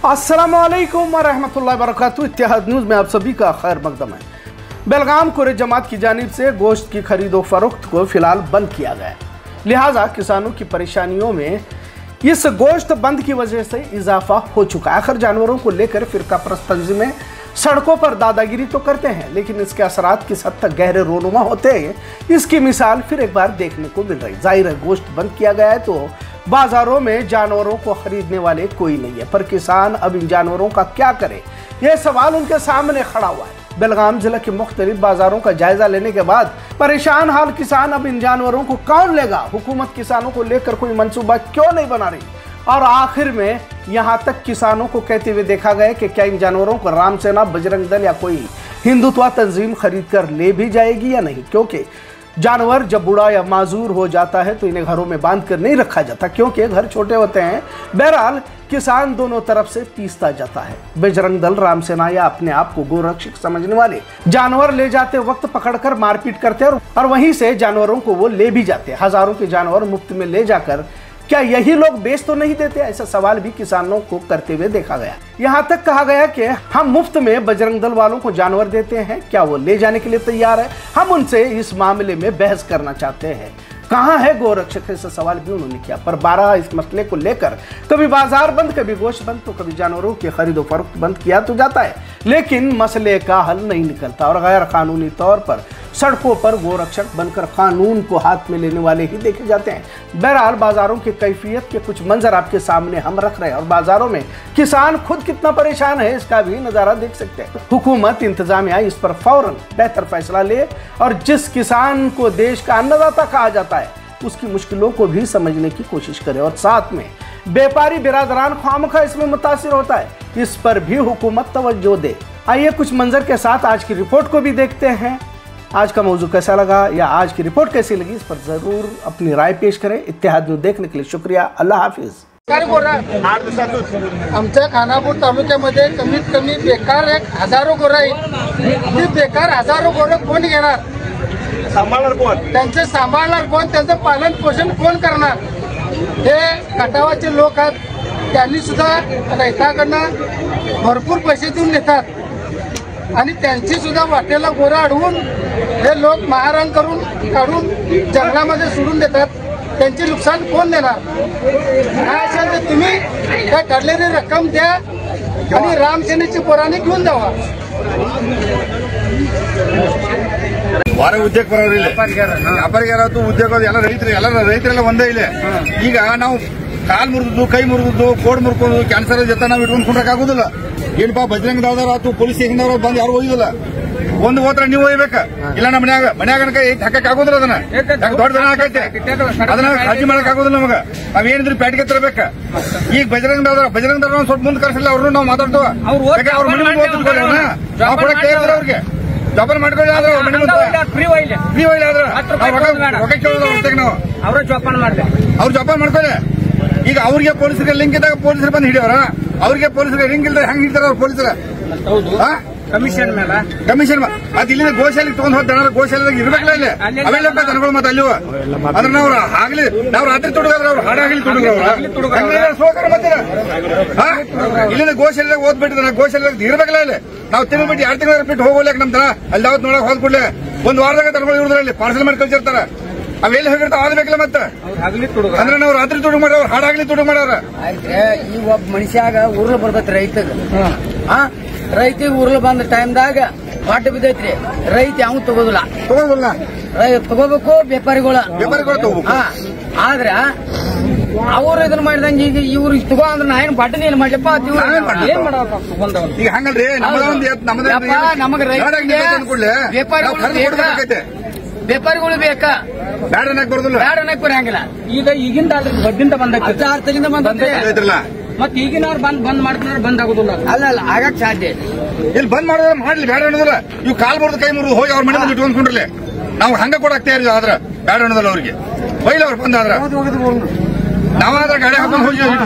अस्सलामुअलैकुम वरहमतुल्लाहि वबरकातुहू। इत्तेहाद न्यूज़ में आप सभी का खैर मकदम है। बेलगाम कुरे जमात की जानिब से गोश्त की खरीदो फरोख्त को फिलहाल बंद किया गया है, लिहाजा किसानों की परेशानियों में इस गोश्त बंद की वजह से इजाफा हो चुका है। आखिर जानवरों को लेकर फिरका परस्त तंजीमें सड़कों पर दादागिरी तो करते हैं, लेकिन इसके असरात किस हद तक गहरे रोनुमा होते हैं, इसकी मिसाल फिर एक बार देखने को मिल रही। जाहिर है गोश्त बंद किया गया है तो बाजारों में जानवरों को खरीदने वाले कोई नहीं है, पर किसान अब इन जानवरों का क्या करे, यह सवाल उनके सामने खड़ा हुआ है। बेलगाम जिला के मुख्तलिफ बाजारों का जायजा लेने के बाद परेशान हाल किसान अब इन जानवरों को कौन लेगा, हुकूमत किसानों को लेकर कोई मंसूबा क्यों नहीं बना रही, और आखिर में यहां तक किसानों को कहते हुए देखा गया कि क्या इन जानवरों को राम सेना, बजरंग दल या कोई हिंदुत्व तंजीम खरीद कर ले भी जाएगी या नहीं, क्योंकि जानवर जब बूढ़ा या माजूर हो जाता है तो इन्हें घरों में बांध कर नहीं रखा जाता, क्योंकि घर छोटे होते हैं। बहरहाल किसान दोनों तरफ से पीसता जाता है। बजरंग दल, राम सेना या अपने आप को गोरक्षक समझने वाले जानवर ले जाते वक्त पकड़कर मारपीट करते हैं और वहीं से जानवरों को वो ले भी जाते हैं। हजारों के जानवर मुफ्त में ले जाकर क्या यही लोग बेच तो नहीं देते, ऐसा सवाल भी किसानों को करते हुए देखा गया। यहाँ तक कहा गया कि हम मुफ्त में बजरंग दल वालों को जानवर देते हैं, क्या वो ले जाने के लिए तैयार है? हम उनसे इस मामले में बहस करना चाहते हैं। कहाँ है गोरक्षक, ऐसा सवाल भी उन्होंने किया। पर 12 इस मसले को लेकर कभी बाजार बंद, कभी गोश्त बंद, तो कभी जानवरों की खरीदो फरोख्त बंद किया तो जाता है, लेकिन मसले का हल नहीं निकलता और गैर कानूनी तौर पर सड़कों पर गोरक्षक बनकर कानून को हाथ में लेने वाले ही देखे जाते हैं। बहरहाल बाजारों की कैफियत के कुछ मंजर आपके सामने हम रख रहे हैं और बाजारों में किसान खुद कितना परेशान है इसका भी नजारा देख सकते हैं। हुकूमत, इंतजामिया इस पर फौरन बेहतर फैसला ले और जिस किसान को देश का अन्नदाता कहा जाता है उसकी मुश्किलों को भी समझने की कोशिश करे, और साथ में व्यापारी बिरादरान खामखा इसमें मुतासिर होता है, इस पर भी हुकूमत तवज्जो दे। आइए कुछ मंजर के साथ आज की रिपोर्ट को भी देखते हैं। आज का मौजू कैसा लगा या आज की रिपोर्ट कैसी लगी, इस पर जरूर अपनी राय पेश करें। इत्तेहाद न्यूज़ देखने के लिए शुक्रिया। अल्लाह हाफिज। आमच्या खानापूर तालुक्यामध्ये कमीत कमी बेकार हजारो गोरं आहेत। ती बेकार हजारो गोरं कोण घेणार, सांभाळणार कोण, त्यांचे सांभाळणार कोण, त्यांचं पालन पोषण कोण करणार? हे खटावाचे लोक आहेत, त्यांनी सुद्धा रैताकडनं भरपूर पैसे देऊन घेतात आणि त्यांची सुद्धा वाटेला गोरं अडवून हे लोक मारहाण करून काढून जंगलामध्ये सोडून देतात। त्यांचे नुकसान कोण देणार? काय असेल तर तुम्ही काय ठरलेली रक्कम द्या आणि रामसेनेची पोरांनी घेऊन जावा। ವಾರ ಉದ್ಯೋಗ ಬರೋರಿಲ್ಲ, ವ್ಯಾಪಾರಿಗಾರತ್ತು ಉದ್ಯೋಗ ಎಲ್ಲ ರೈತರೆಲ್ಲ ಒಂದೇ ಇಲ್ಲ। ಈಗ ನಾವು ಕಾಲ್ ಮುರಿದು, ಕೈ ಮುರಿದು, ಕೋಡ್ ಮುರ್ಕೊಂಡು ಕ್ಯಾನ್ಸರ್ ಜೊತೆ ನಾವು ಇಟ್ಕೊಂಡು ಕುಂಡ್ರಕ್ಕಾಗೋದಿಲ್ಲ। ಏನಪ್ಪಾ ಬಜರಂಗ ದಳದವ್ರು ಆತು, ಪೊಲೀಸ್ ಸ್ಟೇಷನ್ದವ್ರು ಬಂದು ಯಾರು ಒಯ್ಯೋದಿಲ್ಲ, ಒಂದು ಹೋತ್ರ ನೀವು ಒಯ್ಬೇಕ, ಇಲ್ಲ ನಮ್ಮ ಮನ್ಯಾಗ ಹಾಕಕ್ ಆಗೋದಿಲ್ಲ, ಅದನ್ನ ದೊಡ್ಡ ದನ ಹಾಕೈತೆ, ಅದನ್ನ ಕಾಳಜಿ ಮಾಡಕ್ ಆಗೋದಿಲ್ಲ ನಮಗ। ನಾವೇನಿದ್ರು ಪ್ಯಾಟಿಗೆ ತರಬೇಕ। ಈಗ ಬಜರಂಗ ದಳ ಸ್ವಲ್ಪ ಮುಂದೆ ಕರ್ಸಿಲ್ಲ, ಅವ್ರನ್ನು ನಾವು ಮಾತಾಡ್ತೇವ, ಅವ್ರ ಮನೆ ನಾವು ಕೊಡಕ್ ತಯಾರಿದ್ರೆ ಅವ್ರಿಗೆ ಜೋಪಾನ ಮಾಡ್ಕೊಳ್ಳಿ, ಆದ್ರೆ ಫ್ರೀ ಒಯ್ಲಿ ಆದ್ರೆ ರೊಕ್ಕ ಕೇಳೋದು ನಾವು, ಅವ್ರ ಜೋಪಾನ ಮಾಡ್ತಾರೆ, ಅವ್ರು ಜೋಪಾನ ಮಾಡ್ಕೊಳ್ಳಿ। ಈಗ ಅವ್ರಿಗೆ ಪೊಲೀಸರಿಗೆ ಲಿಂಕ್ ಇದ್ದಾಗ ಪೊಲೀಸರು ಬಂದು ಹಿಡಿಯೋರ, ಅವ್ರಿಗೆ ಪೊಲೀಸರಿಗೆ ಲಿಂಕ್ ಇಲ್ದ ಹೆಂಗ್ ಹಿಡಿತಾರ ಅವ್ರ ಪೊಲೀಸರ? ಕಮಿಷನ್ ಮತ್ತೆ ಇಲ್ಲಿಂದ ಗೋಶಾಲೆಗೆ ತಗೊಂಡ್ ಹೋಗ್ತಾರ, ಗೋಶಾಲೆಗೆ ಇರ್ಬೇಕಲ್ಲ ಇಲ್ಲಿ ಅವೆಲ್ಲ ದನಗಳು ಮತ್ತೆ ಅಲ್ಲಿ ಅದ್ರ ನಾವು ಆಗ್ಲಿ ನಾವು ರಾತ್ರಿ ತುಡುಗಾದ್ರೆ ಅವ್ರು ಹಾಡಾಗ್ಲಿ ತುಡುಗ್ರ ಮತ್ತೆ ಇಲ್ಲಿಂದ ಗೋಶಾಲೆಗೆ ಓದ್ಬಿಟ್ಟಿದ್ರೆ ಗೋಶಾಲೆಗೆ ಇರ್ಬೇಕಲ್ಲ ಇಲ್ಲಿ ನಾವು ತಿಂಗಳು ಬಿಟ್ಟು 2 ತಿಂಗಳ ಬಿಟ್ಟು ಹೋಗ್ಲಿಕ್ಕೆ ನಮ್ ದನ ಅಲ್ಲಿ ಯಾವತ್ ನೋಡಕ್ ಹೋದ್ಬಿಡ್ಲೆ ಒಂದ್ ವಾರದಾಗ ದನಗಳು ಇರುದ್ರಲ್ಲಿ ಪಾರ್ಸಲ್ ಮಾಡಿ ಕಳ್ಸಿರ್ತಾರ, ಅವೆಲ್ಲ ಹೋಗಿರ್ತಾವ ಆಗ್ಬೇಕಲ್ಲ ಮತ್ತೆ ಅಂದ್ರೆ ನಾವು ರಾತ್ರಿ ತುಡುಗ್ ಮಾಡ್ಯಾವ, ಹಾಡಾಗ್ಲಿ ತುಡುಗ್ ಮಾಡ್ಯಾರ। ಈ ಒಬ್ಬ ಮನುಷ್ಯಾಗ ಉರ್ಲು ಬರ್ತೈತಿ ರೈತಗ, ರೈತಿಗೆ ಉರ್ಲು ಬಂದ ಟೈಮ್ದಾಗ ಪಾಠ ಬಿದ್ದೈತ್ರಿ, ರೈತ ಯಾವ ತಗೋದಿಲ್ಲ, ತಗೋಬೇಕು ವ್ಯಾಪಾರಿಗಳು ಆದ್ರ ಅವ್ರು ಇದನ್ನ ಮಾಡಿದಂಗ ಈಗ ಇವ್ರಿಗೆ ತಗೋ ಅಂದ್ರೆ ನಾ ಏನ್ ಬಟ್ಟೆ ಏನ್ ಮಾಡ್ಲಪ್ಪ ಏನ್ ಈಗ ಹಂಗಲ್ರಿ, ನಮಗ ವ್ಯಾಪಾರಿಗಳು ಬೇಕಾ ಬ್ಯಾಡ ಅನ್ನಕ್ ಬರೋದಿಲ್ಲ, ಬ್ಯಾಡ ಅನ್ನಕ್ ಬರಂಗಿಲ್ಲ। ಈಗ ಈಗಿಂದ ಬಡ್ಡಿಂದ ಬಂದೈತಿ, 6 ತಿಂಗಳಿಂದ ಬಂದೈತ್ರಲ್ಲ, ಮತ್ ಈಗಿನವ್ರು ಬಂದ್ ಮಾಡ್ತಾರೆ, ಬಂದ್ ಆಗೋದಿಲ್ಲ, ಅಲ್ಲ ಆಗಕ್ ಸಾಧ್ಯ ಇಲ್ಲಿ ಬಂದ್ ಮಾಡೋದ್ರ ಮಾಡ್ಲಿ, ಬ್ಯಾಡ ಅನ್ನೋದಿಲ್ಲ। ಇವ್ ಕಾಲ್ ಮುರಿದು ಕೈ ಮುರಿದು ಹೋಗಿ ಅವ್ರ ಮನೆ ಮುಂದೆ ಇಟ್ಕೊಂಡ್ಕೊಂಡ್ರಲ್ಲ, ನಾವು ಹಂಗ ಕೊಡಕ್ ತಯಾರಿಲ್ಲ, ಆದ್ರ ಬ್ಯಾಡ ಅನ್ನೋದಿಲ್ಲ ಅವ್ರಿಗೆ ಬೈಲ್ ಅವ್ರು ಬಂದಾದ್ರ ನಾವಾದ್ರ ಗಾಡಿ ಹಾಕೊಂಡು ಹೋಗಿ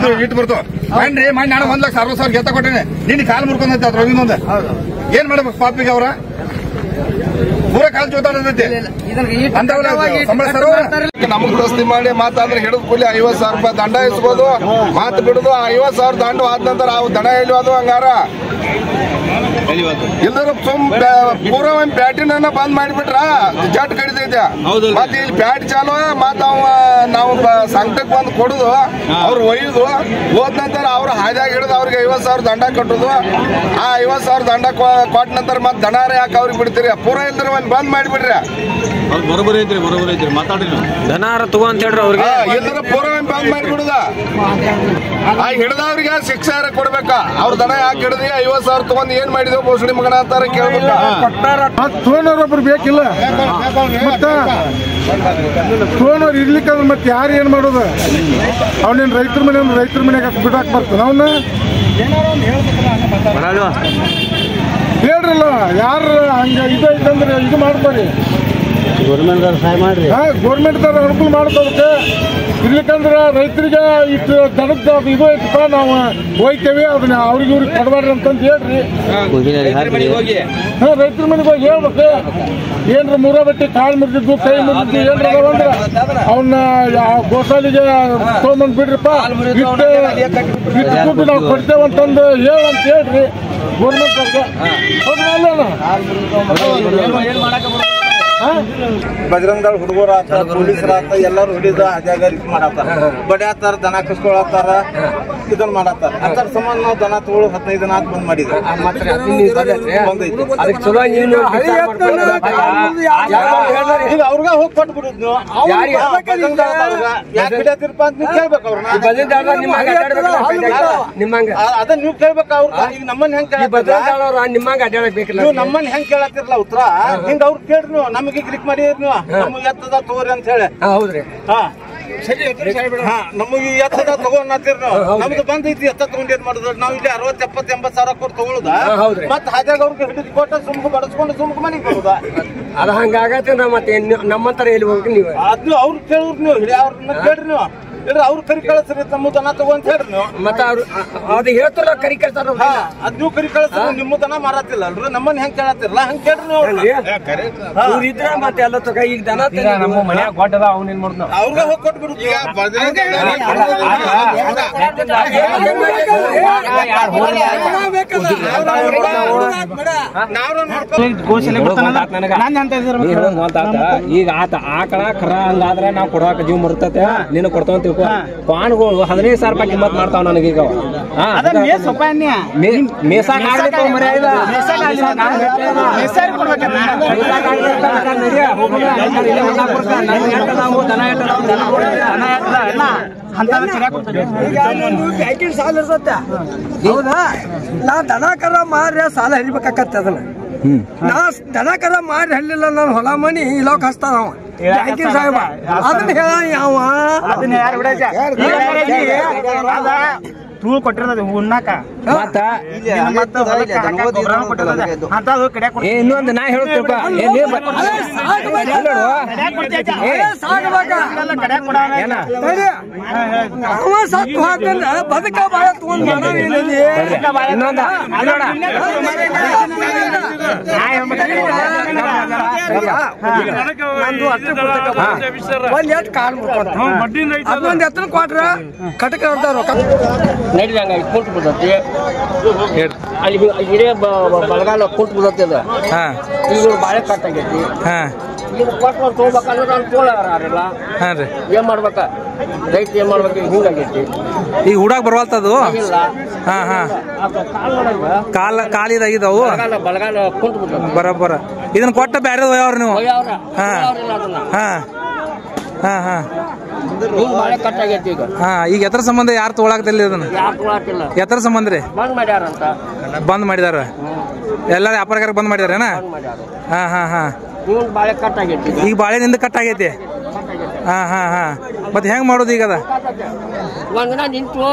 ಇಟ್ಟು ಬರ್ತಾವ ಮಾಡ್ರಿ ಮಾಡಿ ನಾನು 1,60,000 ಗೆತ್ತ ಕೊಟ್ಟೇನೆ, ನಿನ್ನ ಕಾಲ್ ಮುರ್ಕೊಂಡೈತೆ ಅದ್ರ ಇನ್ನೊಂದು ಏನ್ ಮಾಡ್ಬೇಕು ಪಾಪಿಗೆ ಅವ್ರ ಪೂರ ಕಾಲ್ ಚೋತಾಡತೈತಿ ಅಂತವ್ರ ಸಂಬಳ ರೊಕ್ಕ ನಮಗ್ ದಸ್ತಿ ಮಾಡಿ ಮಾತಾದ್ರೆ ಹಿಡಿದು ಕೂಲಿ 50,000 ರೂಪಾಯಿ ದಂಡ ಇಸ್ಬೋದು. ಮಾತು ಬಿಡುದು 50,000 ದಂಡ ಆದ ನಂತರ ಅವು ದನ ಎಲ್ಲಿವದು ಹಂಗಾರ ಇಲ್ದ್ರ ಪೂರ ಒಂದ್ ಪ್ಯಾಟಿನ ಬಂದ್ ಮಾಡಿಬಿಟ್ರ ಜಟ್ ಕಡಿತೈತೆ. ಮತ್ತೆ ಇಲ್ಲಿ ಪ್ಯಾಟ್ ಚಾಲು ಮತ್ ನಾವು ಸಂಕಟಕ್ಕೆ ಬಂದು ಕೊಡುದು ಅವ್ರು ಒಯ್ಯುದು ಹೋದ ನಂತರ ಅವ್ರು ಹಾದಿಯಾಗ ಹಿಡಿದು ಅವ್ರಿಗೆ 50,000 ದಂಡ ಕಟ್ಟುದು. ಆ 50,000 ದಂಡ ಕೊಟ್ಟ ನಂತರ ಮತ್ ದನಾರ ಯಾಕೆ ಅವ್ರಿಗೆ ಬಿಡ್ತೀರಿ? ಪೂರ ಇಲ್ದ್ರ ಒಂದ್ ಬಂದ್ ಮಾಡಿಬಿಡ್ರಿ. ಬರೋಬರಿ ಐತ್ರಿ ಮಾತಾಡ್ರಿ ದನಾರ ತಗೋ ಅಂತ ಹೇಳ್ರಿ ಅವ್ರಿಗೆ. ಇಲ್ದ್ರ ಪೂರ ಒಂದ್ ಬಂದ್ ಮಾಡಿಬಿಡುದ. ಆ ಹಿಡ್ದವ್ರಿಗೆ ಶಿಕ್ಷೆ ಕೊಡ್ಬೇಕ. ಅವ್ರ ದನ ಯಾಕೆ ಹಿಡಿದ್ರಿ 50,000 ತಗೊಂಡ್ ಏನ್ ಮಾಡಿದ್ವಿ ಬೋಸಡಿ ಮಗನ ಅಂತಾರ ಕೇಳ್ಬೇಕ. ತೋನವ್ರೊಬ್ರು ಬೇಕಿಲ್ಲ ಮತ್ತ ತೋನವ್ರು ಇರ್ಲಿಕ್ಕಂದ್ರೆ ಮತ್ತೆ ಯಾರು ಏನ್ ಮಾಡೋದು? ಅವನೇನ್ ರೈತರ ಮನೆಗೆ ಬಿಡಾಕ್ ಬರ್ತಾನ ಅವನ್ನ ಹೇಳ್ರಲ್ಲ. ಯಾರು ಹಂಗ ಇದಂದ್ರೆ ಇದು ಮಾಡ್ಬಾರಿ. ಗೌರ್ಮೆಂಟ್ ಸಹಾಯ ಮಾಡ್ರಿ. ಗೌರ್ಮೆಂಟ್ ಅನುಕೂಲ ಮಾಡ್ಕೋಬೇಕು. ಇರ್ಲಿಕ್ಕಂದ್ರ ರೈತರಿಗೆ ಇಷ್ಟು ದನದ ಇದು ಐತಪ್ಪ ನಾವು ಹೋಯ್ತೇವೆ ಅದನ್ನ ಅವ್ರಿಗೆ ಇವ್ರಿಗೆ ಕೊಡಬಾರ್ರಿ ಅಂತಂದು ಹೇಳ್ರಿ. ರೈತರ ಮನೆಗೆ ಹೋಗಿ ಹೇಳ್ಬೇಕು. ಏನ್ರ ಮೂರ ಬಟ್ಟೆ ಕಾಳು ಮುರಿದಿದ್ದು ಕೈ ಮುರಿದಿದ್ದು ಏನ್ರ ಅದಾವಂದ್ರ ಅವನ್ನ ಗೋಸಾಲಿಗೆ ತೊಗೊಂಬಂದ್ ಬಿಡ್ರಿಪ್ಪ. ಇಷ್ಟು ದುಡ್ಡು ನಾವು ಕೊಡ್ತೇವಂತಂದು ಹೇಳಂತ ಹೇಳ್ರಿ ಗೌರ್ಮೆಂಟ್ ಅವ್ರಿಗೆ. ಬಜರಂಗ ದಳ ಹುಡುಗರ ಆತ ಪೊಲೀಸರ ಆತ ಎಲ್ಲಾರು ಹಿಡಿದ ಅದ್ಯಾಗ ಮಾಡತ್ತಾರ. ಬಡಿಯಾತಾರ ದನ ಕಸ್ಕೊಳತ್ತಾರ ಇದನ್ನ ಮಾಡತ್ತಾರ. ಅದರ ಸಂಬಂಧ ನಾವು ದನ ತಗೊಳ್ಳೋ 15 ದಿನ ಆತ್ ಬಂದ್ ಮಾಡಿದ್ವಿ. ಈಗ ಅವ್ರಿಗೆ ಹೋಗಿ ಕೊಟ್ಟು ಬಿಡುದು ನೀವು. ಯಾಕೆ ಹಿಡಿಯತಿರಪ್ಪ ಅಂತ ನೀವು ಕೇಳ್ಬೇಕು ಅವ್ರನ್ನ. ಅದನ್ನ ನೀವು ಕೇಳ್ಬೇಕು ಅವ್ರ. ಈಗ ನಮ್ಮನ್ನ ಹೆಂಗ್ ನೀವು ನಮ್ಮನ್ನ ಹೆಂಗ್ ಕೇಳತ್ತಿರಲ್ಲ ಉತ್ತರ ಹಿಂಗ ಅವ್ರು ಕೇಳ್ರಿ. ನೀವು ನಮಗೆ ಕ್ಲಿಕ್ ಮಾಡಿ ನೀವು ನಮಗೆ ಎತ್ತದ ತಗೋರಿ ಅಂತ ಹೇಳಿ. ಹೌದ್ರಿ. ನಮಗೆ ಎತ್ತದ ತಗೊಂಡ್ತೀರಿ ನೀವು. ನಮ್ದು ಬಂದೈತಿ ಎತ್ತ ತಗೊಂಡ್ ಏನ್ ಮಾಡುದು? ನಾವ್ ಇಲ್ಲಿ 60, 70, 80 ಸಾವಿರ ಕೊಟ್ಟು ತಗೊಳುದ. ಮತ್ ಹಾದ್ಯಾಗ ಅವ್ರಿಗೆ ಹಿಡಿದು ಕೊಟ್ಟ ಸುಮ್ಕು ಬಡಸ್ಕೊಂಡು ಸುಮ್ಕು ಮನೆಗೆ ಬರುದ. ಅದ ಹಂಗಾಗತ್ತೆ. ಮತ್ತೆ ನಮ್ಮಂತರ ಎಲ್ಲಿ ಹೋಗಿ ನೀವು ಅದ್ನು ಅವ್ರು ಕೇಳಿದ್ರು ನೀವು ಹಿಡಿಯ ಅವ್ರನ್ನ ಕೇಳ್ರಿ ನೀವು. ಇಲ್ರಿ ಅವ್ರು ಕರಿ ಕಳಿಸ್ರಿ ನಮ್ಮ ದನ ತಗೋ ಅಂತ ಹೇಳ್ರಿ ನೀವು. ಮತ್ತೆ ಅವ್ರು ಅದು ಹೇಳ್ತಾರ ಕರಿ ಕೇಳ್ತಾರ. ಅದ್ ನೀವು ಕರಿ ಕಳಿಸ್ರಿ ನಿಮ್ಮ ದನ ಮಾರತ್ತಿಲ್ಲ ಅಲ್ರಿ. ನಮ್ಮನ್ನ ಹೆಂಗ್ ಕೇಳತ್ತಿರಲ್ಲ ಹಂಗ ಕೇಳ್ರಿ ನೀವು. ಇದ್ರ ಮತ್ತೆ ಎಲ್ಲ ತಗ ಈಗ ದನ ನಮ್ಮ ಮನ್ಯಾಗ ಕೊಟ್ಟದ ಅವ್ನ ಏನ್ ಮಾಡ್ತಾವ ಅವ್ರಿಗೆ ಹೋಗಿ ಕೊಟ್ಬಿಡುದು. ಈಗ ಆತ ಆಕಳ ಖರ ಹಂಗಾದ್ರೆ ನಾವ್ ಕೊಡಾಕ ಜೀವ ಮರ್ತತೆ ನೀನು ಕೊಡ್ತಾವ ತಿಳ್ಕೊ. ಪಾನ್ಗಳು 15,000 ರೂಪಾಯಿ ಕಿಮ್ಮತ್ ಮಾಡ್ತಾವ ನನಗೀಗ. ಹೌದಾ? ನಾ ದನ ಕರ ಮಾರ್ಯ ಸಾಲ ಹರಿಬೇಕಾಕತ್ತ ಅದನ್ನ. ನಾ ದನ ಕರ ಮಾರಿ ಹಳ್ಳಿಲ್ಲ ನಾನು ಹೊಲ ಮನಿ ಇಲಾಕ್ ಹಚ್ತಾನ ಅವ ಸಾಹೇಬ. ಅದನ್ನ ಹೇಳ ಯಾವ ತೂಳು ಕೊಟ್ಟಿರೋದು ಉಣ್ಣಾಕ ಇನ್ನೊಂದು ನಾ ಹೇಳುತ್ತಪ್ಪ ಸತ್ತು ಹಾಕಂದ್ರ ಬದುಕ ಬಾಳ ತಗೊಂಡ್ ಒಂದ್ ಎಟ್ ಕಾಲ್ ಅದೊಂದ್ ಎತ್ತನ ಕೊಟ್ರ ಕಟಕ ನಡೀಲಿ ಹಂಗ ಕುಂಟು ಬಿಡ್ತೈತಿ. ಅಲ್ಲಿ ಹಿರಿಯ ಬಲಗಾಲ ಕುಂಟು ಬಿಡ್ತೈತಿ. ಅದ ಈಗ ಬಾಳೆ ಕಟ್ ಆಗೈತಿ. ಈಗ ಕೊಟ್ಟು ತಗೋಬೇಕಂದ್ರೆ ನಾನು ತೋಳಾರಿಲ್ಲ. ಏನ್ ಮಾಡ್ಬೇಕ ರೈತ ಏನ್ ಮಾಡ್ಬೇಕು? ಹಿಂಗಾಗೈತಿ. ಈಗ ಹುಡಾಕ್ ಬರವಲ್ತದು. ಕಾಲಿದಾಗಿದ್ದಾವು ಬಲಗಾಲ ಕುಂಟು ಬಿಡ್ತೈತಿ. ಬರಬ್ಬರ ಇದನ್ನ ಕೊಟ್ಟ ಬ್ಯಾರೆ ಅವ್ರ ನೀವು. ಬಾಳೆ ಕಟ್ ಆಗೈತಿ. ಈಗ ಎತ್ತರ ಸಂಬಂಧ ಯಾರು ತಗೊಳಕತ್ತಿಲ್ಲ ಇದನ್ನ? ಯಾರು ತಗೊಳಕಿಲ್ಲ. ಎತ್ತರ ಸಂಬಂಧ ರೀ ಬಂದ್ ಮಾಡ್ಯಾರಂತ. ಬಂದ್ ಮಾಡಿದಾರ ಎಲ್ಲ ವ್ಯಾಪಾರಗಾರ ಬಂದ್ ಮಾಡಿದಾರೇನ? ಬಾಳೆ ಕಟ್ ಆಗೈತಿ. ಈಗ ಬಾಳೆ ನಿಂದ ಕಟ್ ಆಗೈತಿ. ಮತ್ತೆ ಹೆಂಗ್ ಮಾಡೋದು ಈಗ? ಅದ ಒಂದಿನ ನಿಂತು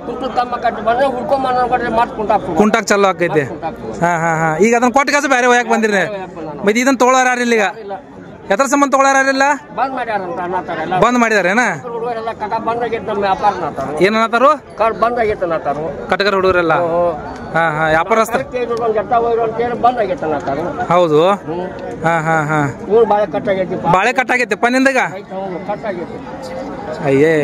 ಕುಂಟು ತಮ್ಮ ಕಟ್ಟಿ ಬಂದ್ರೆ ಹುಡ್ಕೊಂಡ್ ಮಾತ್ ಕುಂಟಾಕ್ ಚಾಲು ಆಕೈತಿ. ಈಗ ಅದನ್ನ ಕೊಟ್ಟ ಕಾಸು ಬೇರೆ ಹೋಯಕ್ ಬಂದಿರಿ. ಮತ್ತೆ ಇದನ್ನ ತಗೊಳಾರಿಲ್ಲ ಈಗ? ಎತ್ತರ ಸಂಬಂಧ ತಗೊಳಾರಿಲ್ಲ? ಬಂದ್ ಮಾಡ್ಯಾರಂತ ಬಂದ್ ಮಾಡಿದಾರೇನ? ಹುಡುಗರೆಲ್ಲ ಕಟ ಬಂದಾಗೈತೆ ನಮ್ಮ ವ್ಯಾಪಾರ ನಾತಾರು ಏನನ್ನತಾರು ಬಂದಾಗೈತೆ ನಾತಾರು ಕಟಕರ ಹುಡುಗರೆಲ್ಲ ಹಾ ಹಾ ವ್ಯಾಪಾರಸ್ಥರು ಬಂದಾಗೈತೆ ನಾತಾರು ಹೌದು ಹಾ ಹಾ ಹಾ ಇವ್ರು ಬಾಳೆ ಕಟ್ಟಾಗೈತಿ ಬಾಳೆ ಕಟ್ಟಾಗೈತೆ ನಿಂದಾಗ ಕಟ್ಟಾಗೈತಿ ಅಯ್ಯೇ